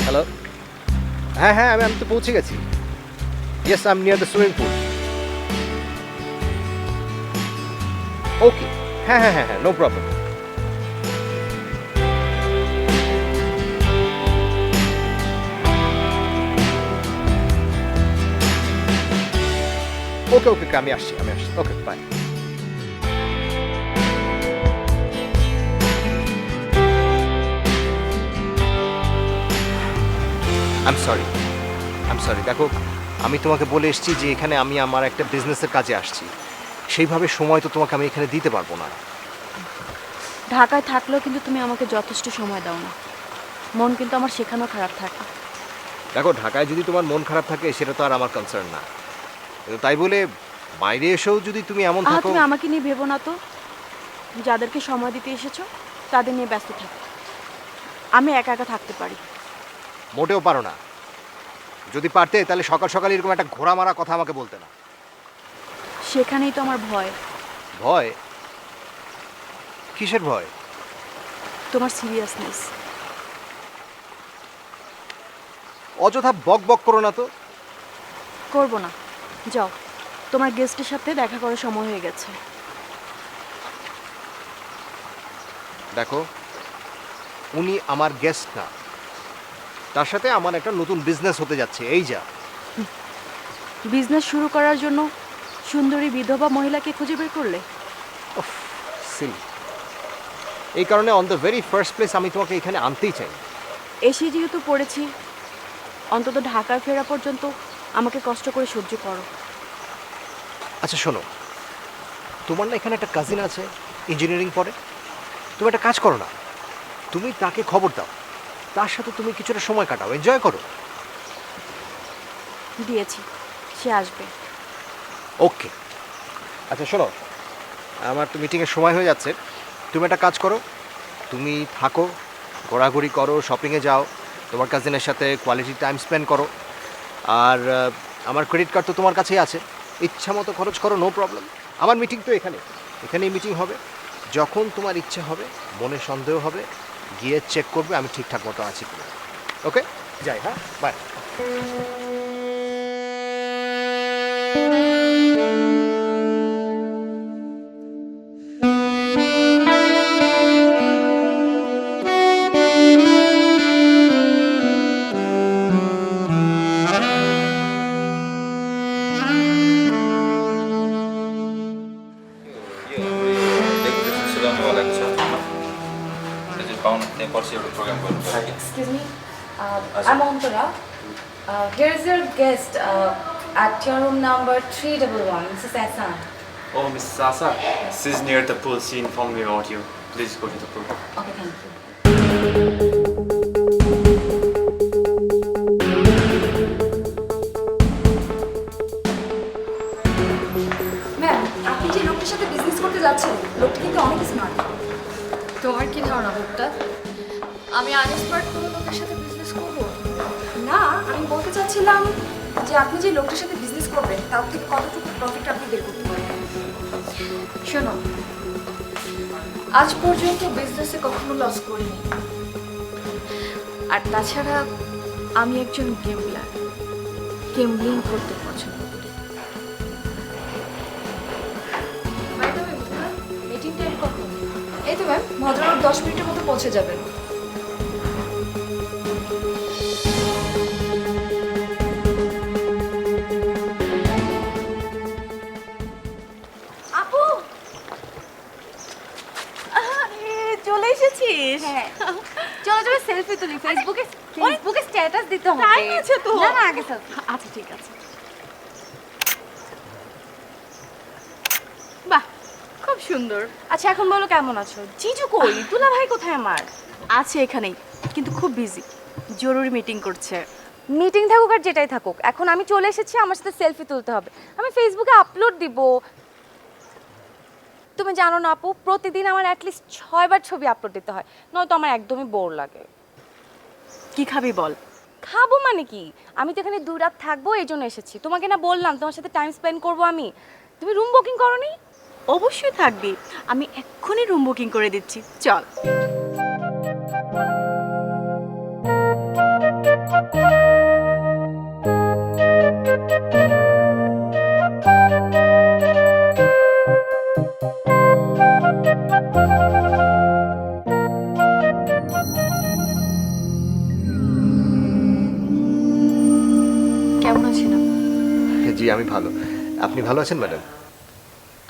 Hello. হ্যাঁ হ্যাঁ, আমি আমি তো পৌঁছে গেছি। Yes, I am near the swimming pool. Okay. হ্যাঁ হ্যাঁ হ্যাঁ হ্যাঁ, নো প্রবলেম। ওকে ওকে, আমি আসছি আমি আসছি। ওকে, বাই। I am sorry. দেখো, আমি তোমাকে বলে এসেছি যে এখানে আমি আমার একটা বিজনেসের কাজে আসছি। সেইভাবে সময় তো তোমাকে আমি এখানে দিতে পারবো না। ঢাকায় থাকলেও কিন্তু তুমি আমাকে যথেষ্ট সময় দাও না। মন কিন্তু আমার সেখানেও খারাপ থাকে। দেখো, ঢাকায় যদি তোমার মন খারাপ থাকে সেটা তো আর আমার কনসার্ন না, কিন্তু তাই বলে বাইরে এসেও যদি তুমি এমন থাকো। তুমি আমাকে নিয়ে ভেবো না তো। যাদেরকে সময় দিতে এসেছো তাদের নিয়ে ব্যস্ত থাকো। আমি একা একা থাকতে পারি। মোটেও পারো না। যদি পারতে তাহলে সকাল সকাল এরকম একটা ঘোড়া মারা কথা আমাকে বলতে না। সেখানেই তো আমার ভয়। ভয়? কিসের ভয়? তোমার সিরিয়াসনেস। অযথা বক বক করো না তো। করবো না, যাও। তোমার গেস্টের সাথে দেখা করার সময় হয়ে গেছে। দেখো, উনি আমার গেস্ট না, তার সাথে আমার একটা নতুন বিজনেস হতে যাচ্ছে, এই যা। বিজনেস শুরু করার জন্য সুন্দরী বিধবা মহিলাকে খুঁজে বের করলে? উফ, সিলি। এই কারণে on the very first place আমি তোমাকে এখানে আনতেই চাই। এসে যেহেতু পড়েছি, অন্তত ঢাকায় ফেরা পর্যন্ত আমাকে কষ্ট করে সহ্য করো। আচ্ছা শোনো, তোমার না এখানে একটা কাজিন আছে, ইঞ্জিনিয়ারিং পড়ে। তুমি একটা কাজ করো না, তুমি তাকে খবর দাও, তার সাথে তুমি কিছুটা সময় কাটাও, এনজয় করো। দিয়েছি, সে আসবে। ওকে। আচ্ছা শোনো, আমার তো মিটিংয়ের সময় হয়ে যাচ্ছে। তুমি একটা কাজ করো, তুমি থাকো, ঘোরাঘুরি করো, শপিংয়ে যাও, তোমার কাজিনের সাথে কোয়ালিটি টাইম স্পেন্ড করো। আর আমার ক্রেডিট কার্ড তো তোমার কাছেই আছে, ইচ্ছা মতো খরচ করো, নো প্রবলেম। আমার মিটিং তো এখানেই মিটিং হবে। যখন তোমার ইচ্ছে হবে, মনে সন্দেহ হবে, গিয়ে চেক করবে আমি ঠিকঠাক মতো আছি কিনা। ওকে, যাই। হ্যাঁ, by. Excuse me, I'm Antara. Here is your guest at your room number 311, Mrs. Hassan. Oh, Mrs. Sasa, she's near the pool. She informed me about you. Please go to the pool. Okay, thank you. Ma'am, আপনি যে লোকটার সাথে business করতে যাচ্ছেন, লোকটা কিন্তু অনেক smart. তোমার কি ধারণা লোকটা? আমি আনএক্সপার্ট কোনো লোকের সাথে বিজনেস করব? না, আমি বলতে চাচ্ছিলাম যে আপনি যে লোকটার সাথে বিজনেস করবেন তার থেকে কতটুকু প্রফিট আপনি বের করতে পারবেন। শোনো, আজ পর্যন্ত বিজনেসে কখনো লস করিনি। আর তাছাড়া আমি একজন গেমলার, গেমলিং করতে পছন্দ করি। মিটিং টাইম কখন? এই তো ম্যাম, ভদ্রলোক 10 মিনিটের মতো পৌঁছে যাবেন। আপু, চলে এসেছিস? হ্যাঁ, চলো চলো সেলফি তুলি, ফেসবুকে স্ট্যাটাস দিতে হবে। টাইম আছে তো? না না, আগে সেলফি। আচ্ছা ঠিক আছে। বাহ, খুব সুন্দর। আচ্ছা এখন বলো কেমন আছো? জিজু কই? দুলা ভাই কোথায় আমার? আছে এখানেই, কিন্তু খুব বিজি, জরুরি মিটিং করছে। মিটিং থাকুক আর যেটাই থাকুক, এখন আমি চলে এসেছি, আমার সাথে সেলফি তুলতে হবে। আমি ফেসবুকে আপলোড দিব। তুমি জানো না আপু, প্রতিদিন আমার অ্যাটলিস্ট 6বার ছবি আপলোড দিতে হয়, নয়তো আমার একদমই বোর লাগে। কি খাবি বল? খাবো মানে কি, আমি তো এখানে 2 রাত থাকবো, এই জন্য এসেছি। তোমাকে না বললাম তোমার সাথে টাইম স্পেন্ড করবো আমি। তুমি রুম বুকিং করোনি? অবশ্যই থাকবি, আমি এক্ষুনি রুম বুকিং করে দিচ্ছি, চল। আমি ভালো। আপনি ভালো আছেন ম্যাডাম?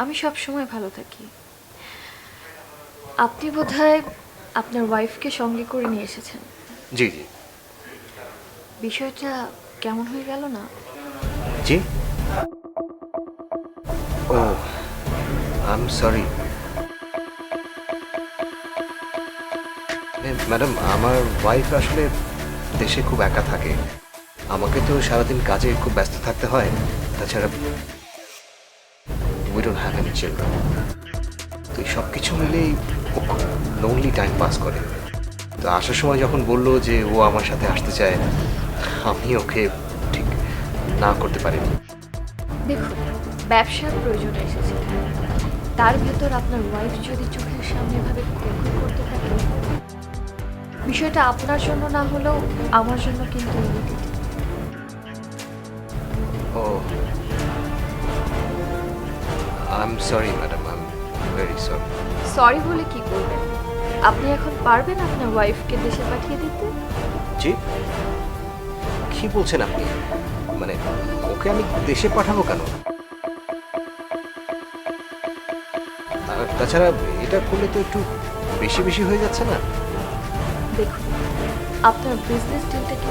আমি সব সময় ভালো থাকি। আপনি বোধহয় আপনার ওয়াইফকে সঙ্গে করে নিয়ে এসেছেন। জি জি বিষয়টা কেমন হয়ে গেল না? জি। ও আই এম সরি ম্যাডাম, আমার ওয়াইফ আসলে দেশে খুব একা থাকে। আমাকে তো সারাদিন কাজে খুব ব্যস্ত থাকতে হয়। তাছাড়া we don't have any children. তো এই সব কিছু মিলেই ও খুব লোনলি টাইম পাস করে। তো আসার সময় যখন বললো যে ও আমার সাথে আসতে চায়, আমি ওকে ঠিক না করতে পারিনি। দেখুন, ব্যবসার প্রয়োজনে এসেছে, তার ভেতর আপনার ওয়াইফ যদি চোখের সামনে এভাবে খুরখুর করতে থাকে, বিষয়টা আপনার জন্য না হলেও আমার জন্য কিন্তু irritating। Oh I am sorry madam, I am very sorry. Sorry বলে কি করবেন? আপনি এখন পারবেন আপনার ওয়াইফকে দেশে পাঠিয়ে দিতে? জি, কি বলছেন আপনি? মানে ওকে আমি দেশে পাঠাবো কেন? আর তাছাড়া এটা করলে তো একটু বেশি বেশি হয়ে যাচ্ছে না? দেখুন, আপনার বিজনেস ডিলটা কি,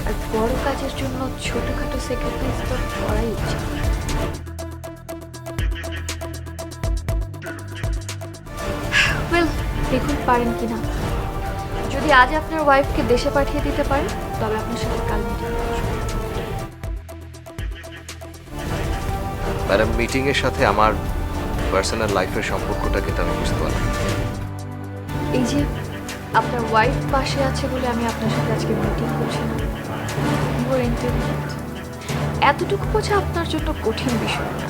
আর বড় কাজের জন্য ছোটখাটো স্যাক্রিফাইস তো করাই উচিত। ওয়েল, দেখুন পারেন কি না। যদি আজ আপনার ওয়াইফকে দেশে পাঠিয়ে দিতে পারেন, তবে আপনার সাথে কাল মিটিং করব। ম্যাডাম, মিটিংয়ের সাথে আমার পার্সোনাল লাইফের সম্পর্কটা কিন্তু আমি বুঝতে পারলাম। এই যে আপনার ওয়াইফ পাশে আছে বলে আমি আপনার সাথে আজকে মিটিং করছি না। মোর ইন্টেলিজেন্ট, এতটুকু বোঝা আপনার জন্য কঠিন বিষয় না।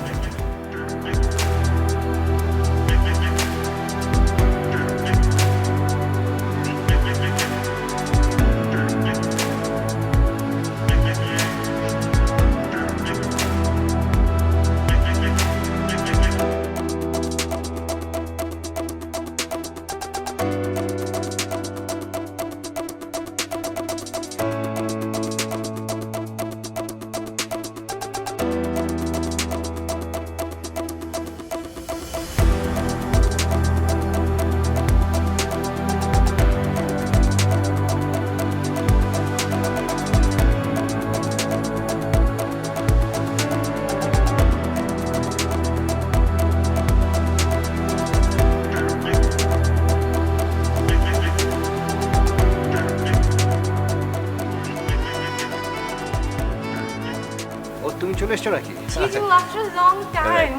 ও তুমি চলে এসছো নাকি? জিজু আফটার লং টাইম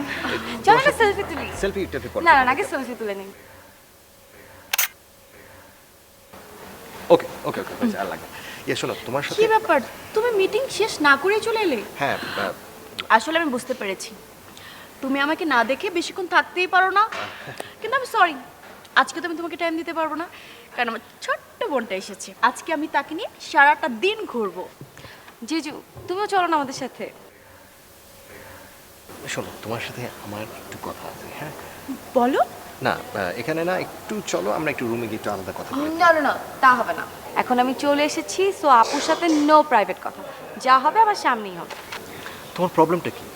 চলো না সেলফি তুলি। সেলফি টেলফি পর। না না আগে সেলফি তুলে নিই। ওকে ওকে ওকে, আর লাগবে। ইয়ে শোনো, তোমার সাথে কি ব্যাপার, তুমি মিটিং শেষ না করেই চলে এলে? হ্যাঁ আসলে আমি বুঝতে পেরেছি তুমি আমাকে না দেখে বেশিক্ষণ থাকতেই পারো না, কিন্তু আমি সরি, আজকে তো আমি তোমাকে টাইম দিতে পারবো না, কারণ আমার ছোট্ট বোনটা এসেছে। আজকে আমি তাকে নিয়ে সারাটা দিন ঘুরবো। জিজু তুমিও চলো না আমাদের সাথে। শোনো, তোমার সাথে আমার একটু কথা আছে। হ্যাঁ বলো। না এখানে না, একটু চলো আমরা একটু রুমে গিয়ে একটু আলাদা কথা বলি। না না না তা হবে না, এখন আমি চলে এসেছি, সো আপুর সাথে নো প্রাইভেট কথা, যা হবে আমার সামনেই হবে। তোমার প্রবলেমটা কি?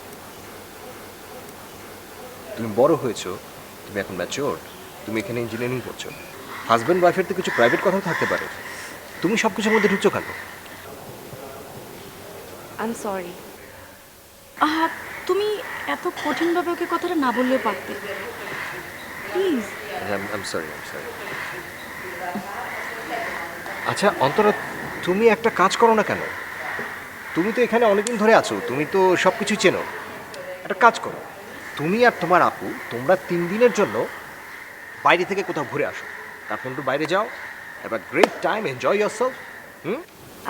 তুমি বড় হয়েছো, তুমি এখন ম্যাচিওর, তুমি এখানে ইঞ্জিনিয়ারিং করছো, হাজব্যান্ড ওয়াইফের তো কিছু প্রাইভেট কথাও থাকতে পারে। তুমি সব কিছুর মধ্যে ঢুকছো কেন? I am sorry. তুমি এত কঠিনভাবে ওকে কথাটা না বললেও পারতে, প্লিজ। I am sorry. আচ্ছা অন্তরা, তুমি একটা কাজ করো না কেন? তুমি তো এখানে অনেকদিন ধরে আছো, তুমি তো সব কিছু চেনো। একটা কাজ করো, তুমি আর তোমার আপু তোমরা 3 দিনের জন্য বাইরে থেকে কোথাও ঘুরে আসো, তারপর একটু বাইরে যাও, have a great time, enjoy yourself.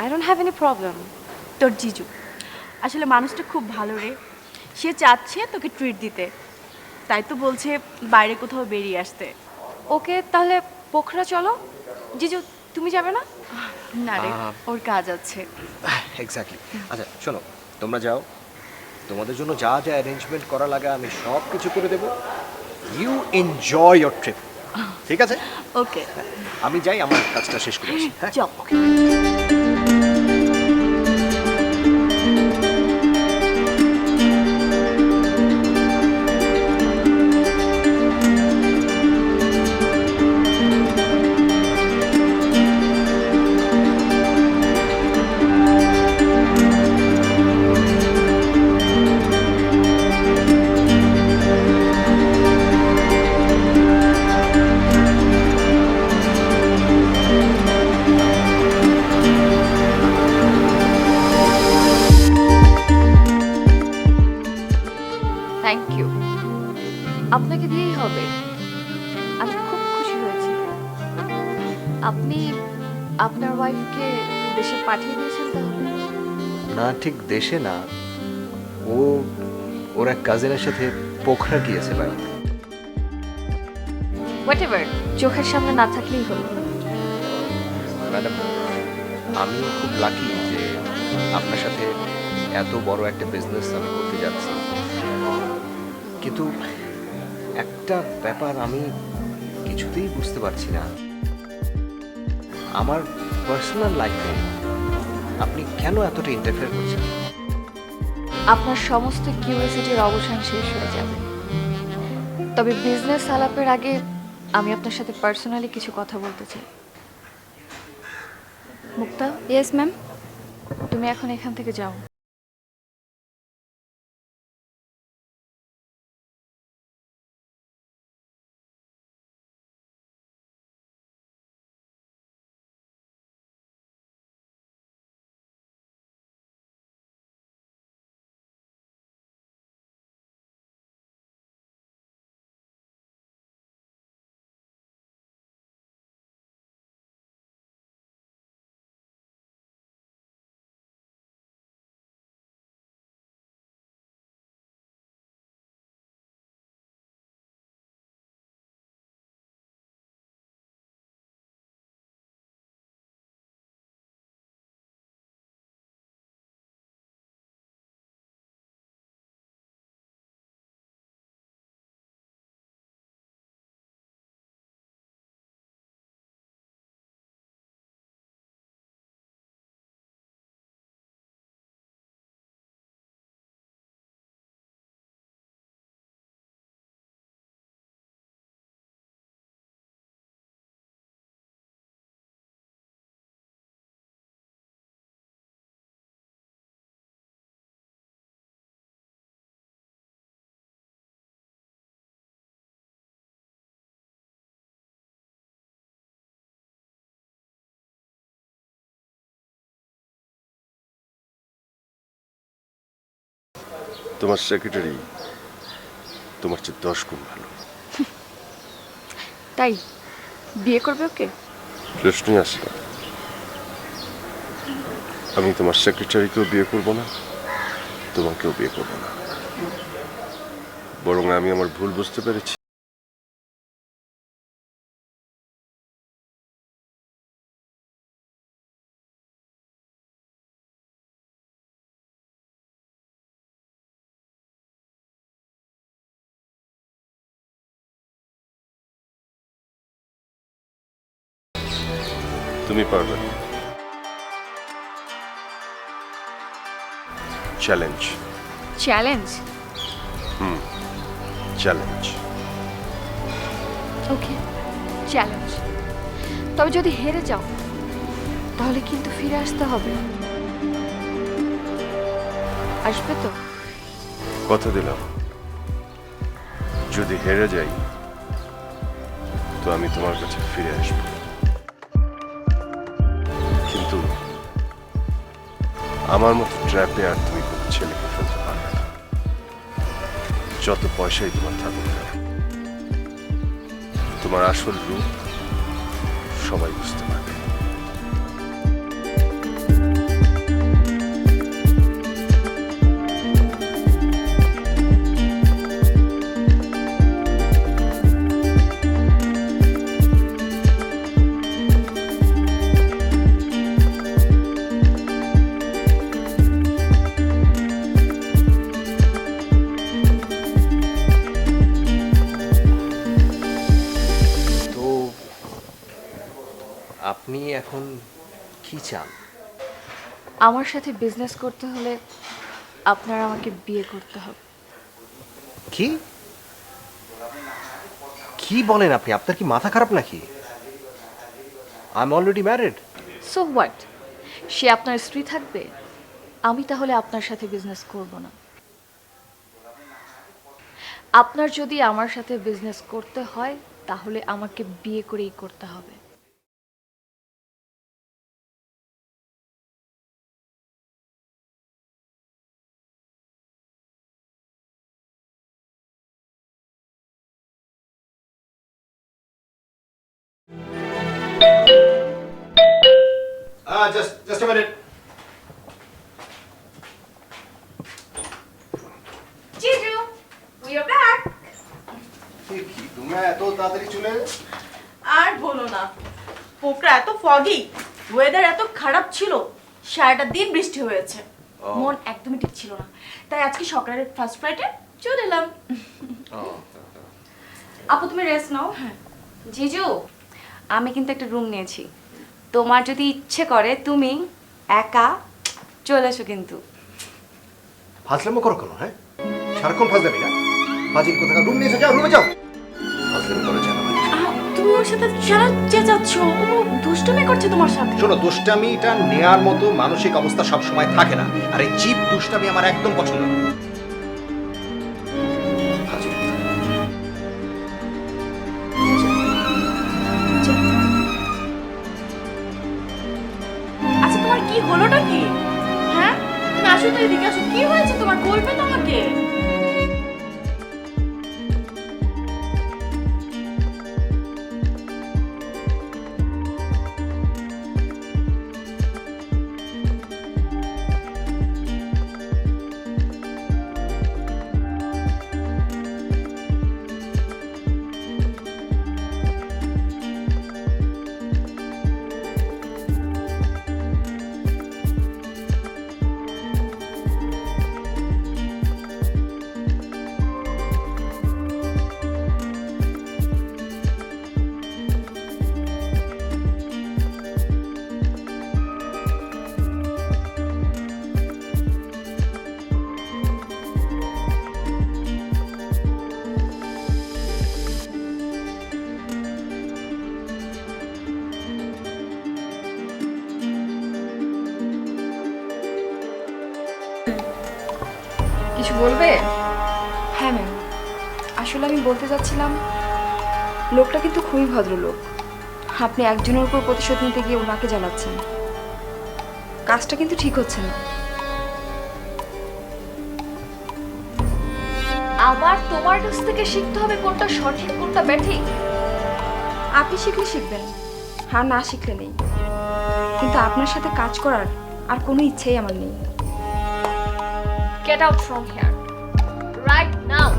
I don't have any problem. তোর জিজু আসলে মানুষটা খুব ভালো রে, সে চাচ্ছে তোকে ট্রিট দিতে, তাই তো বলছে বাইরে কোথাও বেরিয়ে আসতে। ওকে তাহলে পোখরা চলো। জিজু তুমি যাবে না? না রে, ওর কাজ আছে। এক্স্যাক্টলি। আচ্ছা শোনো, তোমরা যাও, তোমাদের জন্য যা যা অ্যারেঞ্জমেন্ট করা লাগে আমি সব কিছু করে দেবো। ইউ এনজয় ইয়োর ট্রিপ, ঠিক আছে? ওকে, আমি যাই, আমার কাজটা শেষ করে আসি। হ্যাঁ চল। আপনি আপনার ওয়াইফকে দেশে পাঠিয়ে দিয়েছেন তাহলে? না, ঠিক দেশে না, ও ওর এক কাজিনের সাথে পোখরা গিয়েছে বেড়াতে। হোয়াট এভার, চোখের সামনে না থাকলেই হলো। ম্যাডাম, আমি খুব লাকি যে আপনার সাথে এত বড় একটা বিজনেস আমি করতে যাচ্ছি, কিন্তু একটা ব্যাপার আমি কিছুতেই বুঝতে পারছি না। আমার পার্সোনাল লাইফে আপনি কেন এতটা ইন্টারফেয়ার করছেন? আপনার সমস্ত কিউরিওসিটির অবসান শেষ হয়ে যাবে, তবে বিজনেস আলাপের আগে আমি আপনার সাথে পার্সোনালি কিছু কথা বলতে চাই। মুক্তা, ইয়েস ম্যাম। তুমি এখন এখান থেকে যাও। তোমার সেক্রেটারি তোমার চেয়ে 10 গুণ ভালো। তাই বিয়ে করবে ওকে? প্রশ্নই আসে না। আমি তোমার সেক্রেটারিকেও বিয়ে করব না, তোমাকেও বিয়ে করব না। বরং আমি আমার ভুল বুঝতে পেরেছি। তুমি পারবে না। চ্যালেঞ্জ। চ্যালেঞ্জ? চ্যালেঞ্জ। ওকে, চ্যালেঞ্জ। তবে যদি হেরে যাও তাহলে কিন্তু ফিরে আসতে হবে। আসবে তো? কথা দিলাম, যদি হেরে যাই তো আমি তোমার কাছে ফিরে আসব, কিন্তু আমার মতো ট্র্যাপে আর তুমি কোনো ছেলেকে ফেলতে পারবে না, যত পয়সাই তোমার থাকুক না। তোমার আসল রূপ সবাই বুঝতে পারবে। তো আপনি এখন কি চান? আমার সাথে বিজনেস করতে হলে আপনার আমাকে বিয়ে করতে হবে। কি কি বলেন আপনি? আপনার কি মাথা খারাপ নাকি? I am already married. So what? সে আপনার স্ত্রী থাকবে, আমি তাহলে আপনার সাথে বিজনেস করব না। আপনার যদি আমার সাথে বিজনেস করতে হয় তাহলে আমাকে বিয়ে করেই করতে হবে। Just a minute. জিজু, we are back. কি তোমরা এত তাড়াতাড়ি চলে এলে? আর বলো না, পোকরা এত foggy, ওয়েদার এত খারাপ ছিল, সারাটা দিন বৃষ্টি হয়েছে। মন একদমই ঠিক ছিল না, তাই আজকে সকালের ফার্স্ট ফ্লাইটে চলে এলাম। আপু তুমি রেস্ট নাও। হ্যাঁ। জিজু, আমি কিন্তু একটা রুম নিয়েছি, তোমার যদি ইচ্ছে করে তুমি একা চলে এসো কিন্তু। ফাজলামো করো কেন? হ্যাঁ, সারাক্ষণ ফাজলামি না? ফাজিল কোথাকার, রুম নিয়ে এসে যাও, রুমে যাও। ফাজলামি করো জানো না? তুমি ওর সাথে সারা চেঁচাচ্ছ, ও দুষ্টুমি করছে তোমার সাথে। শোনো, দুষ্টামিটা নেয়ার মতো মানসিক অবস্থা সব সময় থাকে না, আর এই চিপ দুষ্টামি আমার একদম পছন্দ না। ফাজিল কোথাকার। আচ্ছা তোমার কি হলোটা কি? হ্যাঁ, তুমি আসো তো এদিকে আসো, কি হয়েছে তোমার? বলবে তো আমাকে। কিছু বলবে? হ্যাঁ ম্যাম, আসলে আমি বলতে চাচ্ছিলাম লোকটা কিন্তু খুবই ভদ্রলোক। আপনি একজনের উপর প্রতিশোধ নিতে গিয়ে ওনাকে জ্বালাচ্ছেন, কাজটা কিন্তু ঠিক হচ্ছে না। আবার তোমার কাছ থেকে শিখতে হবে কোনটা সঠিক কোনটা ব্যাঠিক। আপনি শিখলে শিখবেন, আর না শিখলে নেই। কিন্তু আপনার সাথে কাজ করার আর কোনো ইচ্ছেই আমার নেই। Get out from here right now.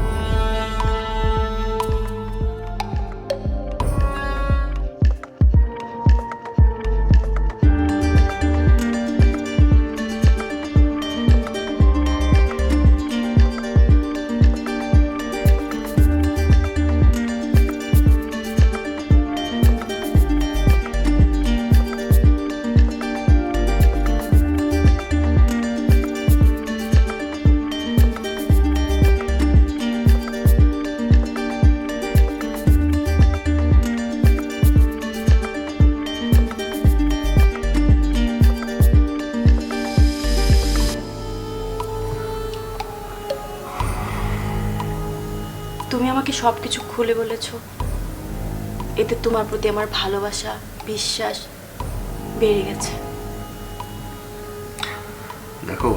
তুমি আমাকে সবকিছু খুলে বলেছো, এতে তোমার প্রতি আমার ভালোবাসা বিশ্বাস বেড়ে গেছে। দেখো,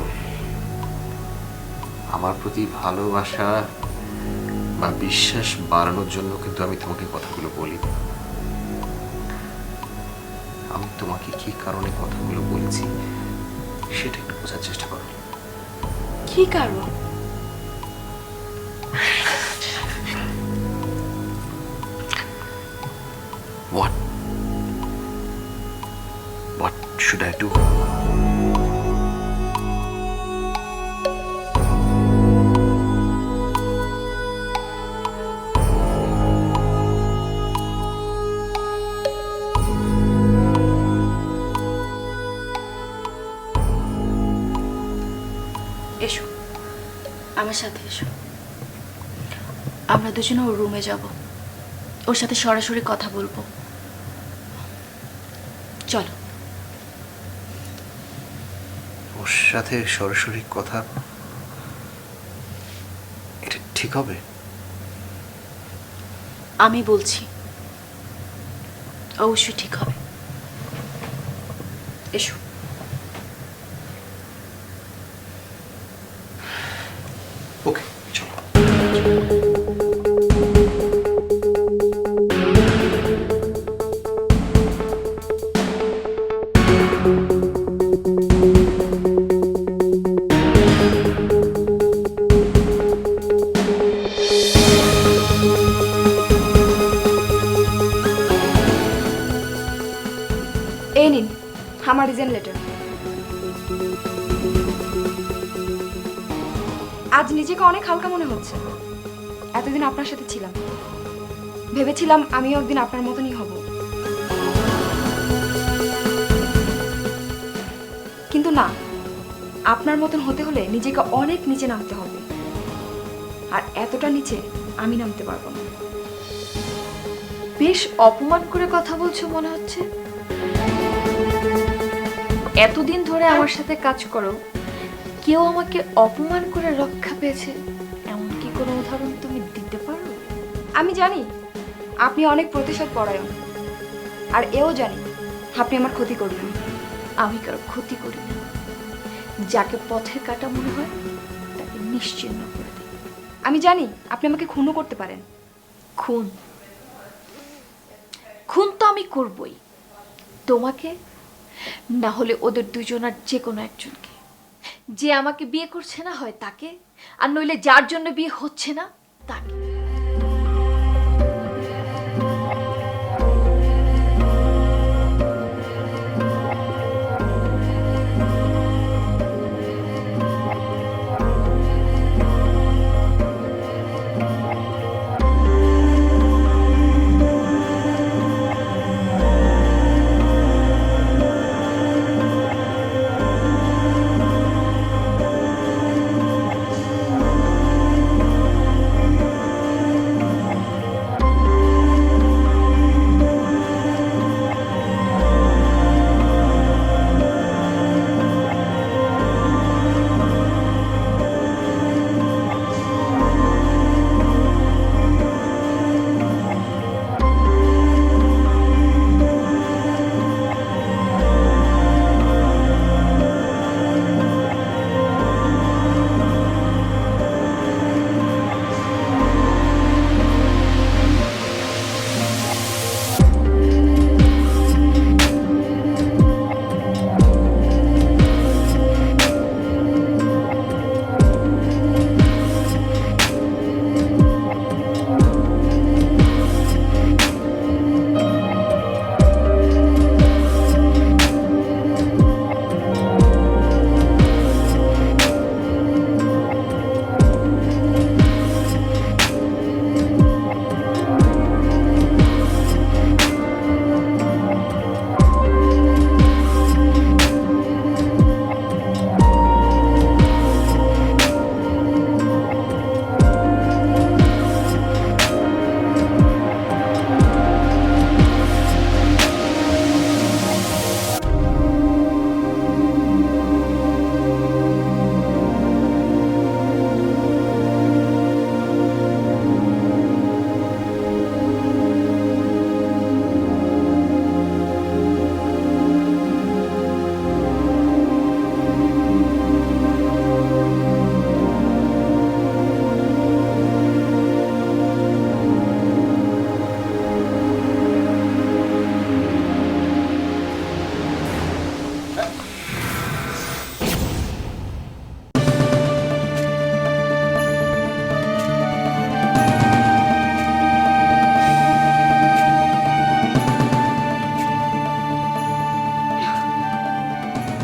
আমার প্রতি ভালোবাসা বা বিশ্বাস বাড়ানোর জন্য কিন্তু আমি তোমাকে কথাগুলো বলি। আমি তোমাকে কি কারণে কথাগুলো বলেছি সেটা একটু বোঝার চেষ্টা করো। কি কারণ? What should I do? এসো, আমার সাথে এসো। আমরা দুজনে ওর রুমে যাব, ওর সাথে সরাসরি কথা বলবো। চলো। ওর সাথে সরাসরি কথা, এটা ঠিক হবে? আমি বলছি অবশ্যই ঠিক হবে। এসো। ওকে, চলো। এই নিন আমার রিজাইন লেটার। আজ নিজেকে অনেক হালকা মনে হচ্ছে। এতদিন আপনার সাথে ছিলাম, ভেবেছিলাম আমিও একদিন আপনার মতনই হব, কিন্তু না, আপনার মতন হতে হলে নিজেকে অনেক নিচে নামতে হবে, আর এতটা নিচে আমি নামতে পারবো না। বেশ অপমান করে কথা বলছো মনে হচ্ছে। এতদিন ধরে আমার সাথে কাজ করো, কেউ আমাকে অপমান করে রক্ষা পেয়েছে এমন কি কোনো উদাহরণ তুমি দিতে পারো? আমি জানি আপনি অনেক প্রতিশোধ পরায়ণ, আর এও জানি আপনি আমার ক্ষতি করবেন। আমি কারো ক্ষতি করি না, যাকে পথের কাটা মনে হয় তাকে নিশ্চিহ্ন করে দিই। আমি জানি আপনি আমাকে খুনও করতে পারেন। খুন? খুন তো আমি করবই, তোমাকে না হলে ওদের দুজনার যে কোনো একজনকে। যে আমাকে বিয়ে করছে না হয় তাকে, আর নইলে যার জন্য বিয়ে হচ্ছে না তাকে।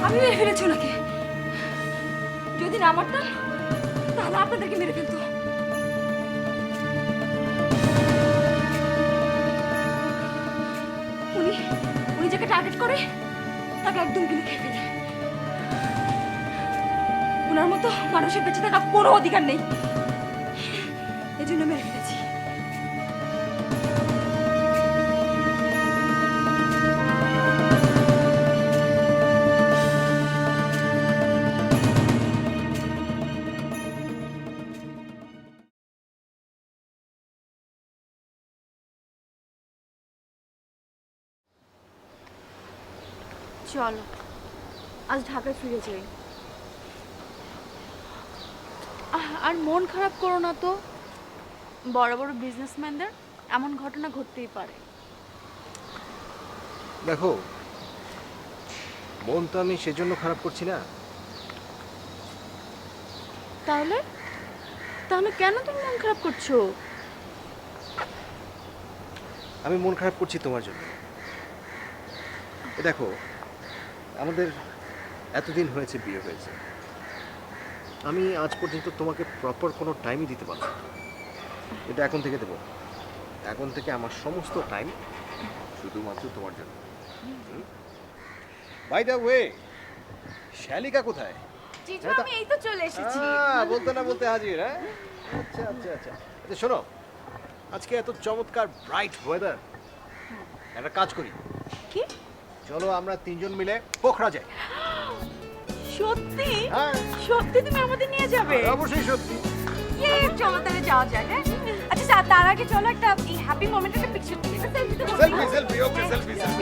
আমি মেরে ফেলেছি ওনাকে। যদি না মারতাম তাহলে আপনাদেরকে মেরে ফেলতো। উনি উনি যাকে টার্গেট করে তাকে একদম গিলে খেয়ে ফেলে। ওনার মতো মানুষের বেঁচে থাকার কোনো অধিকার নেই, এজন্য মেরে ফেলেছি। চলো আজ ঢাকায় ফিরে যাই। আর মন খারাপ করো না তো, বড় বড় বিজনেসম্যানদের এমন ঘটনা ঘটতেই পারে। দেখো, মন তো আমি সেজন্য খারাপ করছি না। তাহলে তাহলে কেন তুমি মন খারাপ করছো? আমি মন খারাপ করছি তোমার জন্য। দেখো, আমাদের এতদিন হয়েছে, বিয়ে হয়েছে, আমি আজ পর্যন্ত তোমাকে প্রপার কোনো টাইমই দিতে পারলাম না। এটা এখন থেকে দেবো। এখন থেকে আমার সমস্ত টাইম শুধুমাত্র তোমার জন্য। বাই দ্য ওয়ে, শ্যালিকা কোথায়? জিজু আমি এই তো চলে এসেছি। বলতে না বলতে হাজির। হ্যাঁ, আচ্ছা আচ্ছা আচ্ছা। আচ্ছা শোনো, আজকে এত চমৎকার ব্রাইট ওয়েদার, একটা কাজ করি, কি? চলো আমরা তিনজন মিলে পোখরা যাই। সত্যি? হ্যাঁ। সত্যি তুমি আমাদের নিয়ে যাবে? অবশ্যই সত্যি। চলো তাহলে যাওয়া যাক। হ্যাঁ আচ্ছা তার আগে চলো একটা এই হ্যাপি মোমেন্টের একটা পিকচার তুলি। সেলফি সেলফি, ওকে সেলফি সেলফি।